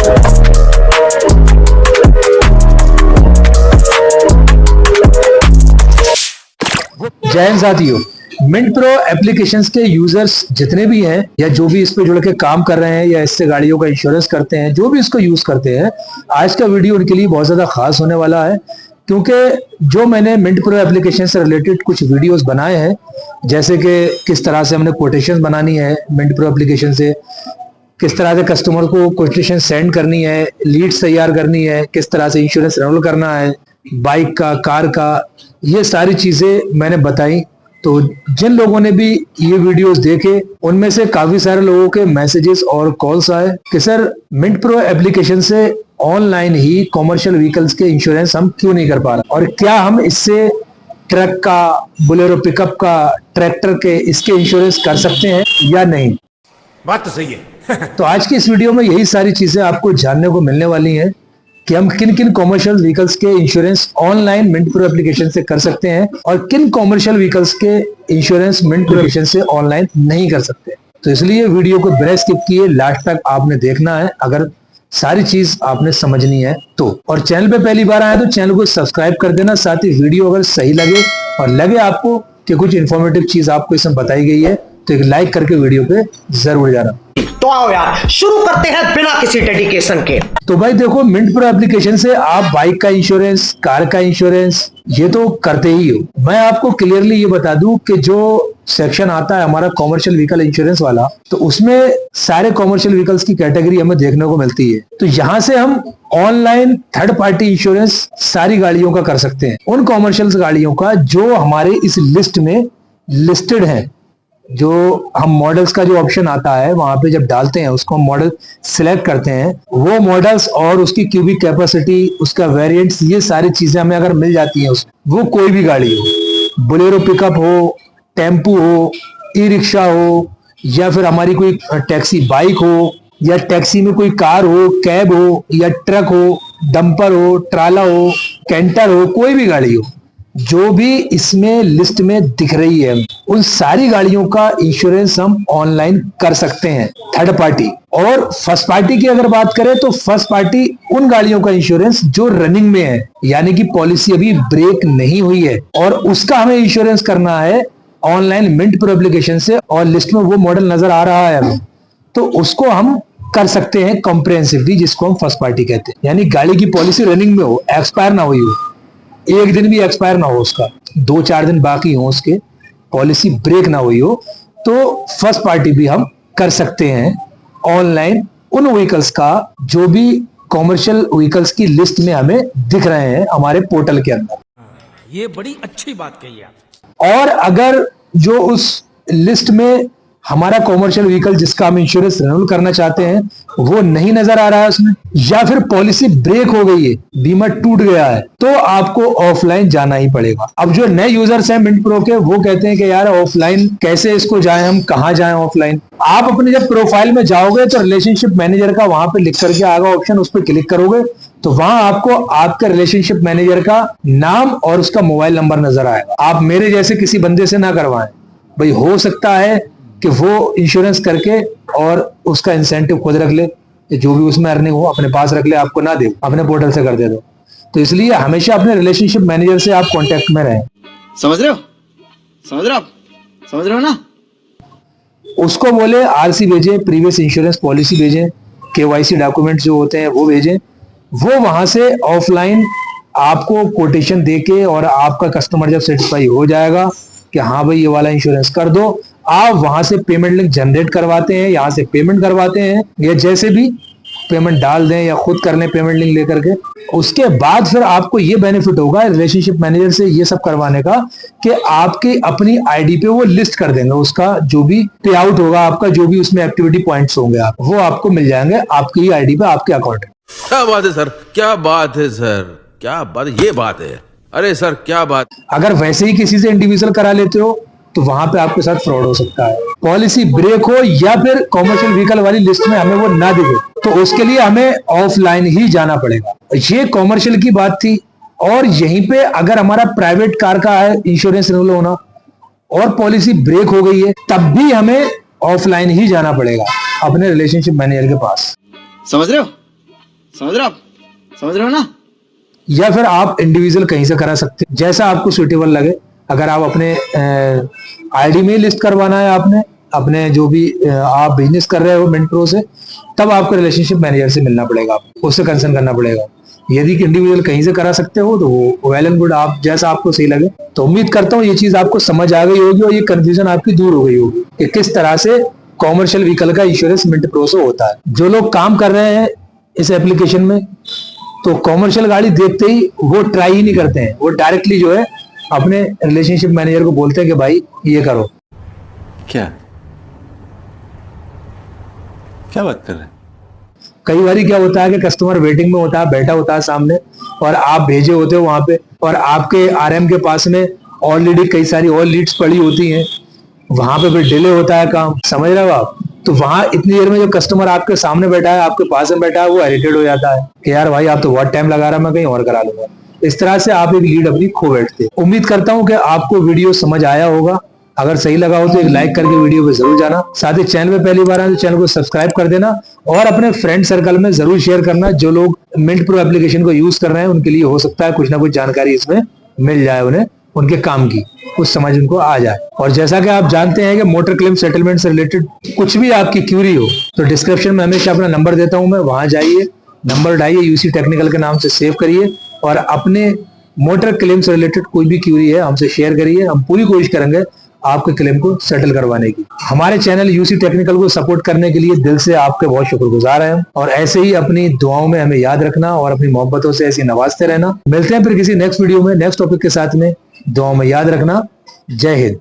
जय हिंद साथियों, mint pro applications के यूजर्स जितने भी हैं या जो भी इस पे जुड़ के काम कर रहे हैं या इससे गाड़ियों का इंश्योरेंस करते हैं, जो भी इसको यूज करते हैं, आज का वीडियो उनके लिए बहुत ज्यादा खास होने वाला है। क्योंकि जो मैंने मिंट प्रो एप्लीकेशन से रिलेटेड कुछ वीडियोस बनाए हैं, जैसे कि किस तरह से हमने कोटेशन बनानी है मिंट प्रो एप्लीकेशन से, किस तरह से कस्टमर को कोटेशन सेंड करनी है, लीड्स तैयार करनी है, किस तरह से इंश्योरेंस रेन्यूअल करना है बाइक का, कार का, ये सारी चीजें मैंने बताई। तो जिन लोगों ने भी ये वीडियोस देखे उनमें से काफी सारे लोगों के मैसेजेस और कॉल्स आए कि सर मिंट प्रो एप्लीकेशन से ऑनलाइन ही कॉमर्शियल व्हीकल्स के इंश्योरेंस हम क्यों नहीं कर पा रहे, और क्या हम इससे ट्रक का, बोलेरो पिकअप का, ट्रैक्टर के, इसके इंश्योरेंस कर सकते हैं या नहीं। बात तो सही है। तो आज की इस वीडियो में यही सारी चीजें आपको जानने को मिलने वाली हैं कि हम किन किन कॉमर्शियल व्हीकल्स के insurance online Mint Pro application से कर सकते हैं और किन कॉमर्शियल व्हीकल्स के इंश्योरेंस मिंट प्रो एप्लीकेशन से ऑनलाइन नहीं कर सकते। तो इसलिए वीडियो को बिना स्किप किए लास्ट तक आपने देखना है, अगर सारी चीज आपने समझनी है तो। और चैनल पे पहली बार आए तो चैनल को सब्सक्राइब कर देना। साथ ही वीडियो अगर सही लगे और लगे आपको कि कुछ इंफॉर्मेटिव चीज आपको इसमें बताई गई है तो एक लाइक करके वीडियो पे जरूर जाना। तो आओ यार शुरू करते हैं बिना किसी डेडिकेशन के। तो भाई देखो, मिंट प्रो एप्लीकेशन से आप बाइक का इंश्योरेंस, कार का इंश्योरेंस ये तो करते ही हो। मैं आपको क्लियरली ये बता दूं कि जो सेक्शन आता है हमारा कॉमर्शियल व्हीकल इंश्योरेंस वाला, तो उसमें सारे कॉमर्शियल व्हीकल्स की कैटेगरी हमें देखने को मिलती है। तो यहाँ से हम ऑनलाइन थर्ड पार्टी इंश्योरेंस सारी गाड़ियों का कर सकते हैं, उन कॉमर्शियल गाड़ियों का जो हमारे इस लिस्ट में लिस्टेड है। जो हम मॉडल्स का जो ऑप्शन आता है वहां पे जब डालते हैं, उसको हम मॉडल सिलेक्ट करते हैं, वो मॉडल्स और उसकी क्यूबिक कैपेसिटी, उसका वेरिएंट्स, ये सारी चीजें हमें अगर मिल जाती हैं, वो कोई भी गाड़ी हो, बोलेरो पिकअप हो, टेम्पू हो, ई रिक्शा हो, या फिर हमारी कोई टैक्सी बाइक हो, या टैक्सी में कोई कार हो, कैब हो, या ट्रक हो, डंपर हो, ट्राला हो, कैंटर हो, कोई भी गाड़ी हो, जो भी इसमें लिस्ट में दिख रही है, उन सारी गाड़ियों का इंश्योरेंस हम ऑनलाइन कर सकते हैं थर्ड पार्टी। और फर्स्ट पार्टी की अगर बात करें तो फर्स्ट पार्टी उन गाड़ियों का इंश्योरेंस जो रनिंग में है, यानी कि पॉलिसी अभी ब्रेक नहीं हुई है, और उसका हमें इंश्योरेंस करना है ऑनलाइन मिंट प्रो एप्लीकेशन से, और लिस्ट में वो मॉडल नजर आ रहा है हमें, तो उसको हम कर सकते हैं कॉम्प्रिहेंसिवली, जिसको हम फर्स्ट पार्टी कहते हैं। यानी गाड़ी की पॉलिसी रनिंग में हो, एक्सपायर ना हुई हो, एक दिन भी एक्सपायर ना हो उसका, 2-4 दिन बाकी हो उसके, पॉलिसी ब्रेक ना हुई हो, तो फर्स्ट पार्टी भी हम कर सकते हैं ऑनलाइन उन व्हीकल्स का जो भी कॉमर्शियल व्हीकल्स की लिस्ट में हमें दिख रहे हैं हमारे पोर्टल के अंदर। ये बड़ी अच्छी बात कही आप। और अगर जो उस लिस्ट में हमारा कॉमर्शियल व्हीकल जिसका हम इंश्योरेंस रिन्यूअल करना चाहते हैं वो नहीं नजर आ रहा है उसमें, या फिर पॉलिसी ब्रेक हो गई है, बीमा टूट गया है, तो आपको ऑफलाइन जाना ही पड़ेगा। अब जो नए यूजर्स हैं मिंट प्रो के, वो कहते हैं कि यार ऑफलाइन कैसे इसको जाएं, हम कहां जाएं ऑफलाइन। आप अपने जब प्रोफाइल में जाओगे तो रिलेशनशिप मैनेजर का वहां पे लिख करके आएगा ऑप्शन, उस पर क्लिक करोगे तो वहां आपको आपके रिलेशनशिप मैनेजर का नाम और उसका मोबाइल नंबर नजर आएगा। आप मेरे जैसे किसी बंदे से ना करवाएं भाई, हो सकता है कि वो इंश्योरेंस करके और उसका इंसेंटिव खुद रख ले, जो भी उसमें अर्निंग हो अपने पास रख ले, आपको ना दे, अपने पोर्टल से कर दे दो। तो इसलिए हमेशा अपने रिलेशनशिप मैनेजर से आप कांटेक्ट में रहें। समझ रहे हो? समझ रहे हो आप? समझ रहे हो ना? उसको बोले आरसी भेजें, प्रीवियस इंश्योरेंस पॉलिसी भेजें, केवाईसी डॉक्यूमेंट जो होते हैं वो भेजें, वो वहां से ऑफलाइन आपको कोटेशन देके, और आपका कस्टमर जब सेटिस्फाई हो जाएगा कि हाँ भाई ये वाला इंश्योरेंस कर दो, आप वहां से पेमेंट लिंक जनरेट करवाते हैं, यहां से पेमेंट करवाते हैं, या जैसे भी पेमेंट डाल दें या खुद कर लें पेमेंट लिंक लेकर के। उसके बाद फिर आपको ये बेनिफिट होगा रिलेशनशिप मैनेजर से ये सब करवाने का कि आपकी अपनी आईडी पे वो लिस्ट कर देंगे, उसका जो भी पे आउट होगा, आपका जो भी उसमें एक्टिविटी पॉइंट्स होंगे, आप वो आपको मिल जाएंगे आपकी ही आईडी पे, आपके अकाउंट में। क्या बात है सर, क्या बात है सर, क्या बात है, ये बात है, अरे सर क्या बात। अगर वैसे ही किसी से इंडिविजुअल करा लेते हो तो वहां पे आपके साथ फ्रॉड हो सकता है, पॉलिसी ब्रेक हो या फिर कॉमर्शियल व्हीकल वाली लिस्ट में हमें वो ना दिखे, तो उसके लिए हमें ऑफलाइन ही जाना पड़ेगा। ये कॉमर्शियल की बात थी। और यहीं पे अगर हमारा प्राइवेट कार का है इंश्योरेंस रिन्यूअल होना और पॉलिसी ब्रेक हो गई है, तब भी हमें ऑफलाइन ही जाना पड़ेगा अपने रिलेशनशिप मैनेजर के पास। समझ रहे हो? समझ रहे हो ना? या फिर आप इंडिविजुअल कहीं से करा सकते हैं, जैसा आपको सुटेबल लगे। अगर आप अपने आईडी में लिस्ट करवाना है, आपने अपने जो भी आप बिजनेस कर रहे हो मिंट प्रो से, तब आपको रिलेशनशिप मैनेजर से मिलना पड़ेगा, आपको उससे कंसर्न करना पड़ेगा। यदि इंडिविजुअल कहीं से करा सकते हो तो वो वेल एंड गुड, आप जैसा आपको सही लगे। तो उम्मीद करता हूँ ये चीज आपको समझ आ गई होगी और ये कंफ्यूजन आपकी दूर हो गई होगी कि किस तरह से कॉमर्शियल व्हीकल का इंश्योरेंस मिंट प्रो से होता है। जो लोग काम कर रहे हैं इस एप्लीकेशन में, तो कॉमर्शियल गाड़ी देखते ही वो ट्राई ही नहीं करते हैं, वो डायरेक्टली जो है अपने रिलेशनशिप मैनेजर को बोलते हैं कि भाई ये करो। क्या बात कर रहे हैं? कई बार क्या होता है कि कस्टमर वेटिंग में होता है, बैठा होता है सामने, और आप भेजे होते हो वहां पे, और आपके आरएम के पास में ऑलरेडी कई सारी और लीड्स पड़ी होती हैं, वहां पे फिर डिले होता है काम, समझ रहे हो आप? तो वहां इतनी देर में जो कस्टमर आपके सामने बैठा है, आपके पास में बैठा है, वो इरिटेट हो जाता है कि यार भाई आप तो बहुत टाइम लगा रहा, मैं कहीं और करा लूंगा। इस तरह से आप एक लीड अपनी खो बैठते। उम्मीद करता हूं कि आपको वीडियो समझ आया होगा। अगर सही लगा हो तो एक लाइक करके वीडियो पे जरूर जाना। साथ ही चैनल पे पहली बार आए तो चैनल को सब्सक्राइब कर देना और अपने फ्रेंड सर्कल में जरूर शेयर करना। जो लोग मिंट प्रो एप्लीकेशन को यूज कर रहे हैं उनके लिए हो सकता है कुछ ना कुछ जानकारी इसमें मिल जाए, उन्हें उनके काम की कुछ समझ उनको आ जाए। और जैसा कि आप जानते हैं कि मोटर क्लेम सेटलमेंट से रिलेटेड कुछ भी आपकी क्यूरी हो तो डिस्क्रिप्शन में हमेशा अपना नंबर देता हूं मैं, वहां जाइए, नंबर डालिए, यूसी टेक्निकल के नाम से सेव करिए और अपने मोटर क्लेम से रिलेटेड कोई भी क्यूरी है हमसे शेयर करिए। हम पूरी कोशिश करेंगे आपके क्लेम को सेटल करवाने की। हमारे चैनल यूसी टेक्निकल को सपोर्ट करने के लिए दिल से आपके बहुत शुक्रगुजार हैं। और ऐसे ही अपनी दुआओं में हमें याद रखना और अपनी मोहब्बतों से ऐसे नवाजते रहना। मिलते हैं फिर किसी नेक्स्ट वीडियो में नेक्स्ट टॉपिक के साथ में। दुआओं में याद रखना। जय हिंद।